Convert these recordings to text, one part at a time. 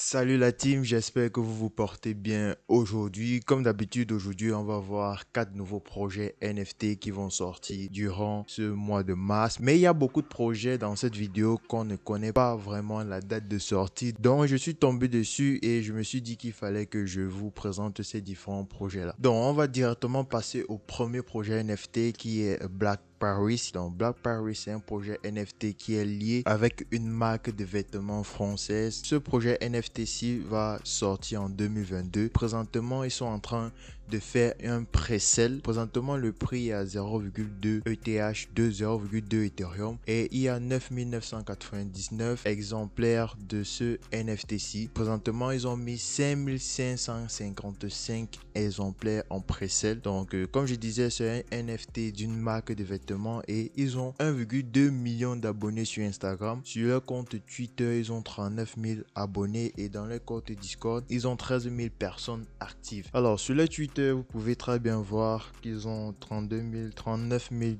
Salut la team, j'espère que vous vous portez bien aujourd'hui. Comme d'habitude, aujourd'hui, on va voir quatre nouveaux projets NFT qui vont sortir durant ce mois de mars. Mais il y a beaucoup de projets dans cette vidéo qu'on ne connaît pas vraiment la date de sortie. Donc, je suis tombé dessus et je me suis dit qu'il fallait que je vous présente ces différents projets-là. Donc, on va directement passer au premier projet NFT qui est Black Paris. Donc Black Paris, c'est un projet NFT qui est lié avec une marque de vêtements française. Ce projet NFT-ci va sortir en 2022. Présentement, ils sont en train de faire un pré-sale. Présentement, le prix est à 0,2 ETH, 0,2 Ethereum et il y a 9999 exemplaires de ce NFT-ci. Présentement, ils ont mis 5555 exemplaires en pré-sale. Donc, comme je disais, c'est un NFT d'une marque de vêtements et ils ont 1,2 million d'abonnés sur Instagram. Sur leur compte Twitter, ils ont 39 000 abonnés et dans leur compte Discord, ils ont 13 000 personnes actives. Alors, sur leur Twitter, vous pouvez très bien voir qu'ils ont 39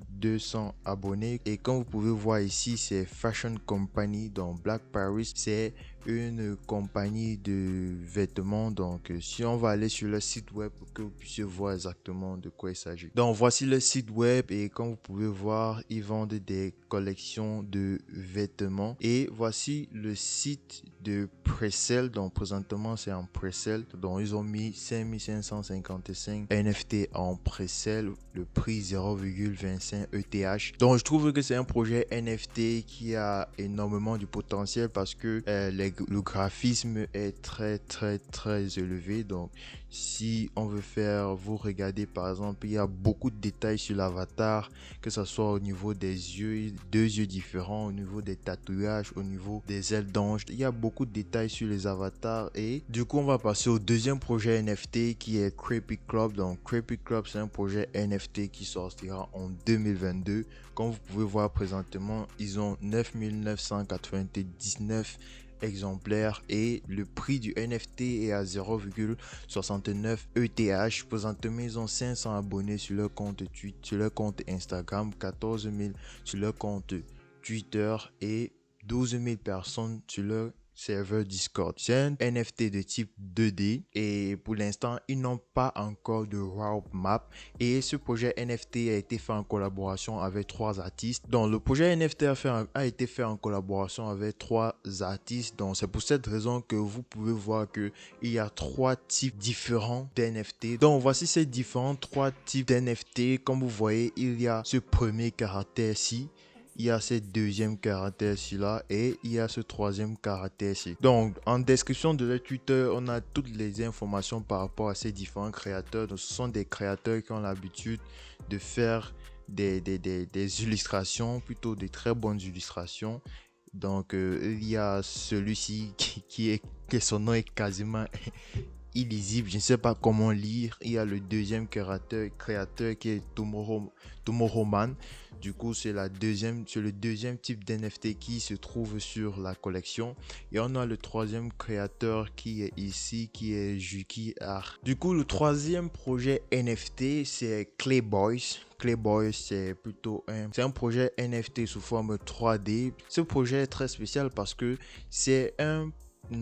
200 abonnés et comme vous pouvez voir ici, c'est Fashion Company dans Black Paris. C'est une compagnie de vêtements. Donc si on va aller sur le site web pour que vous puissiez voir exactement de quoi il s'agit. Donc voici le site web et comme vous pouvez voir, ils vendent des collections de vêtements et voici le site de pre-sale. Donc présentement c'est en pre-sale. Donc ils ont mis 5555 NFT en pre-sale, le prix 0,25 ETH. Donc je trouve que c'est un projet NFT qui a énormément de potentiel parce que le graphisme est très élevé. Donc si on veut faire, vous regardez par exemple, il y a beaucoup de détails sur l'avatar, que ce soit au niveau des yeux, deux yeux différents, au niveau des tatouages, au niveau des ailes d'ange. Il y a beaucoup de détails sur les avatars et du coup on va passer au deuxième projet NFT qui est Creepy Club. Donc Creepy Club, c'est un projet NFT qui sortira en 2022. Comme vous pouvez voir présentement, ils ont 9999 exemplaires et le prix du NFT est à 0,69 ETH. Présentement, ils ont 500 abonnés sur leur compte Twitter, sur leur compte Instagram, 14 000 sur leur compte Twitter et 12 000 personnes sur leur serveur Discord. C'est un NFT de type 2D et pour l'instant, ils n'ont pas encore de roadmap et ce projet NFT a été fait en collaboration avec trois artistes. Donc, le projet NFT a été fait en collaboration avec trois artistes. Donc, c'est pour cette raison que vous pouvez voir que il y a trois types différents d'NFT. Donc, voici ces trois types d'NFT. Comme vous voyez, il y a ce premier caractère-ci. Il y a ce deuxième caractère-ci là et il y a ce troisième caractère-ci. Donc, en description de leur Twitter, on a toutes les informations par rapport à ces différents créateurs. Donc, ce sont des créateurs qui ont l'habitude de faire des illustrations, plutôt des très bonnes illustrations. Donc, il y a celui-ci que son nom est quasiment illisible, je ne sais pas comment lire. Il y a le deuxième créateur qui est Tomorrowman. Du coup, c'est le deuxième type d'NFT qui se trouve sur la collection. Et on a le troisième créateur qui est ici, qui est Juki Art. Du coup, le troisième projet NFT, c'est Clayboys. Clayboys, c'est un projet NFT sous forme 3D. Ce projet est très spécial parce que c'est un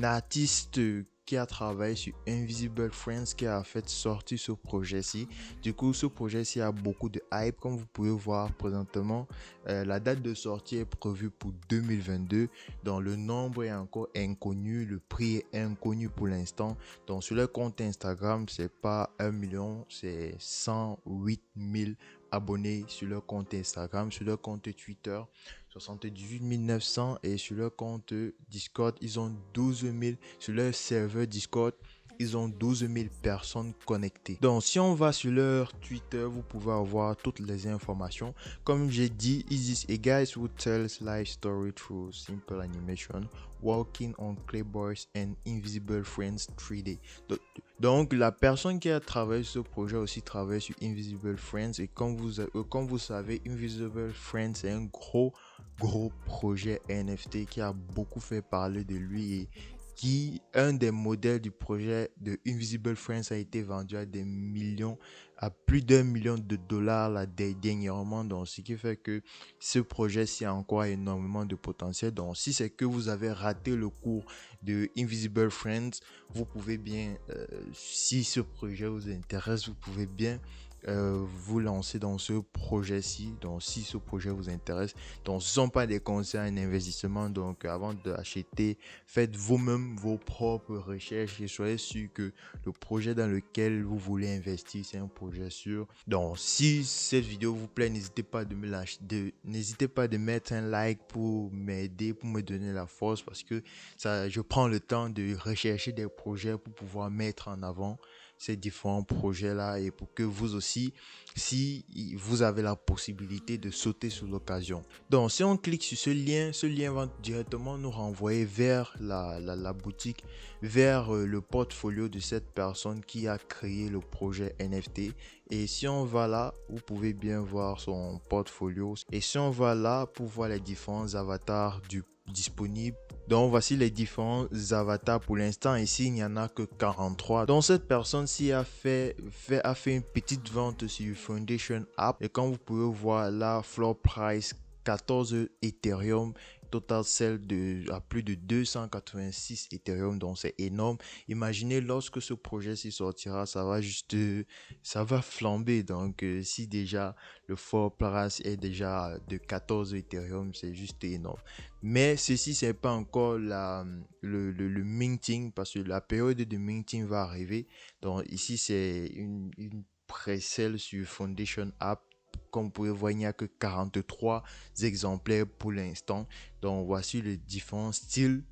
artiste qui a travaillé sur Invisible Friends qui a fait sortir ce projet-ci. Du coup, ce projet-ci a beaucoup de hype. Comme vous pouvez voir présentement, la date de sortie est prévue pour 2022. Donc, le nombre est encore inconnu. Le prix est inconnu pour l'instant. Donc, sur le compte Instagram, c'est pas 1 million, c'est 108 000 abonnés sur leur compte Instagram. Sur leur compte Twitter, 78 900 et sur leur compte Discord, ils ont 12 000 sur leur serveur Discord. Ils ont 12 000 personnes connectées. Donc, si on va sur leur Twitter, vous pouvez avoir toutes les informations. Comme j'ai dit, is a guy who tells life story through simple animation, working on Clayboys and Invisible Friends 3D. Donc, la personne qui a travaillé sur ce projet aussi travaille sur Invisible Friends. Et comme vous savez, Invisible Friends est un gros projet NFT qui a beaucoup fait parler de lui et un des modèles du projet de Invisible Friends a été vendu à des millions à plus d'1 million de dollars là, dernièrement. Donc, ce qui fait que ce projet-ci a encore énormément de potentiel. Donc, si c'est que vous avez raté le cours de Invisible Friends, vous pouvez bien, si ce projet vous intéresse, vous pouvez bien vous lancer dans ce projet-ci. Donc, si ce projet vous intéresse, donc ce ne sont pas des conseils en investissement. Donc, avant d'acheter, faites vous-même vos propres recherches et soyez sûr que le projet dans lequel vous voulez investir, c'est un projet sûr. Donc, si cette vidéo vous plaît, n'hésitez pas n'hésitez pas de mettre un like pour m'aider, pour me donner la force, parce que ça, je prends le temps de rechercher des projets pour pouvoir mettre en avant ces différents projets là, et pour que vous aussi, si vous avez la possibilité de sauter sur l'occasion. Donc si on clique sur ce lien va directement nous renvoyer vers la boutique, vers le portfolio de cette personne qui a créé le projet NFT. Et si on va là, vous pouvez bien voir son portfolio. Et si on va là pour voir les différents avatars disponibles. Donc voici les différents avatars pour l'instant. Ici il n'y en a que 43. Donc cette personne-ci a fait une petite vente sur Foundation App. Et comme vous pouvez voir là, floor price 14 Ethereum, total sell à plus de 286 Ethereum, donc c'est énorme. Imaginez lorsque ce projet-ci sortira, ça va flamber. Donc si déjà le floor price est déjà de 14 Ethereum, c'est juste énorme. Mais ceci, c'est pas encore le minting, parce que la période de minting va arriver. Donc ici, c'est une pré-sale sur Foundation App. Comme vous pouvez voir, il n'y a que 43 exemplaires pour l'instant. Donc voici les différents styles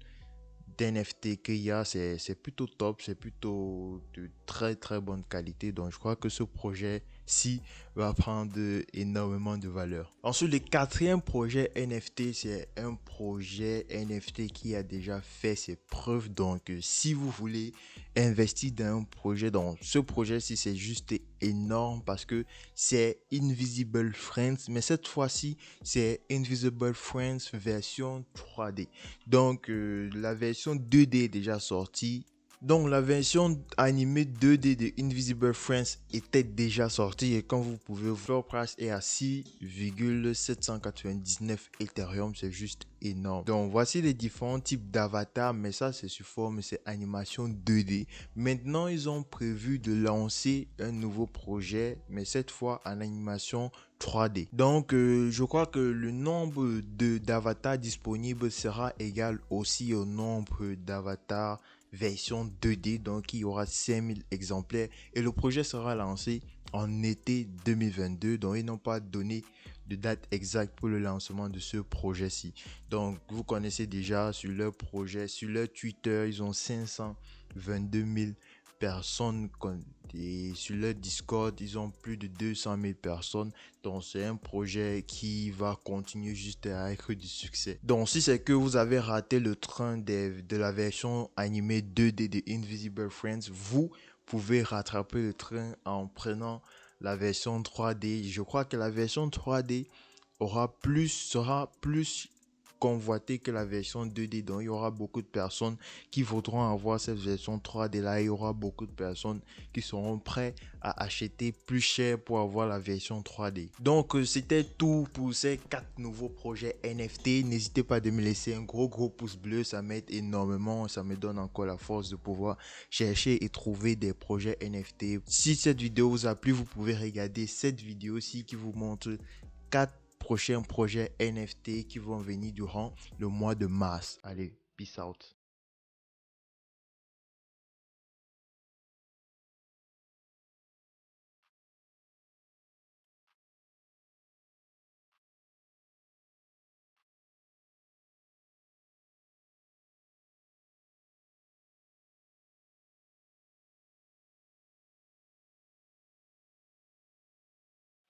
d'NFT qu'il y a. C'est plutôt top, c'est plutôt de très très bonne qualité. Donc je crois que ce projet-ci va prendre énormément de valeur. Ensuite, le quatrième projet NFT, c'est un projet NFT qui a déjà fait ses preuves. Donc si vous voulez investir dans un projet, donc ce projet-ci c'est juste énorme parce que c'est Invisible Friends, mais cette fois-ci c'est Invisible Friends version 3D. Donc la version 2D est déjà sortie. Donc la version animée 2D de Invisible Friends était déjà sortie, et comme vous pouvez voir, floor price est à 6,799 Ethereum, c'est juste énorme. Donc voici les différents types d'avatars, mais ça c'est sous forme, c'est animation 2D. Maintenant ils ont prévu de lancer un nouveau projet, mais cette fois en animation 3D. Donc je crois que le nombre d'avatars disponibles sera égal aussi au nombre d'avatars version 2D. Donc il y aura 5000 exemplaires et le projet sera lancé en été 2022. Donc ils n'ont pas donné de date exacte pour le lancement de ce projet-ci. Donc vous connaissez déjà sur leur projet, sur leur Twitter, ils ont 522 000 personnes, et sur leur Discord ils ont plus de 200 000 personnes. Donc c'est un projet qui va continuer juste à être du succès. Donc si c'est que vous avez raté le train de la version animée 2D de Invisible Friends, vous pouvez rattraper le train en prenant la version 3D. Je crois que la version 3D sera plus convoité que la version 2D. Donc il y aura beaucoup de personnes qui voudront avoir cette version 3D là. Il y aura beaucoup de personnes qui seront prêts à acheter plus cher pour avoir la version 3D. Donc c'était tout pour ces 4 nouveaux projets NFT. N'hésitez pas de me laisser un gros pouce bleu, ça m'aide énormément, ça me donne encore la force de pouvoir chercher et trouver des projets NFT. Si cette vidéo vous a plu, vous pouvez regarder cette vidéo-ci qui vous montre 4 prochains projets NFT qui vont venir durant le mois de mars. Allez, peace out.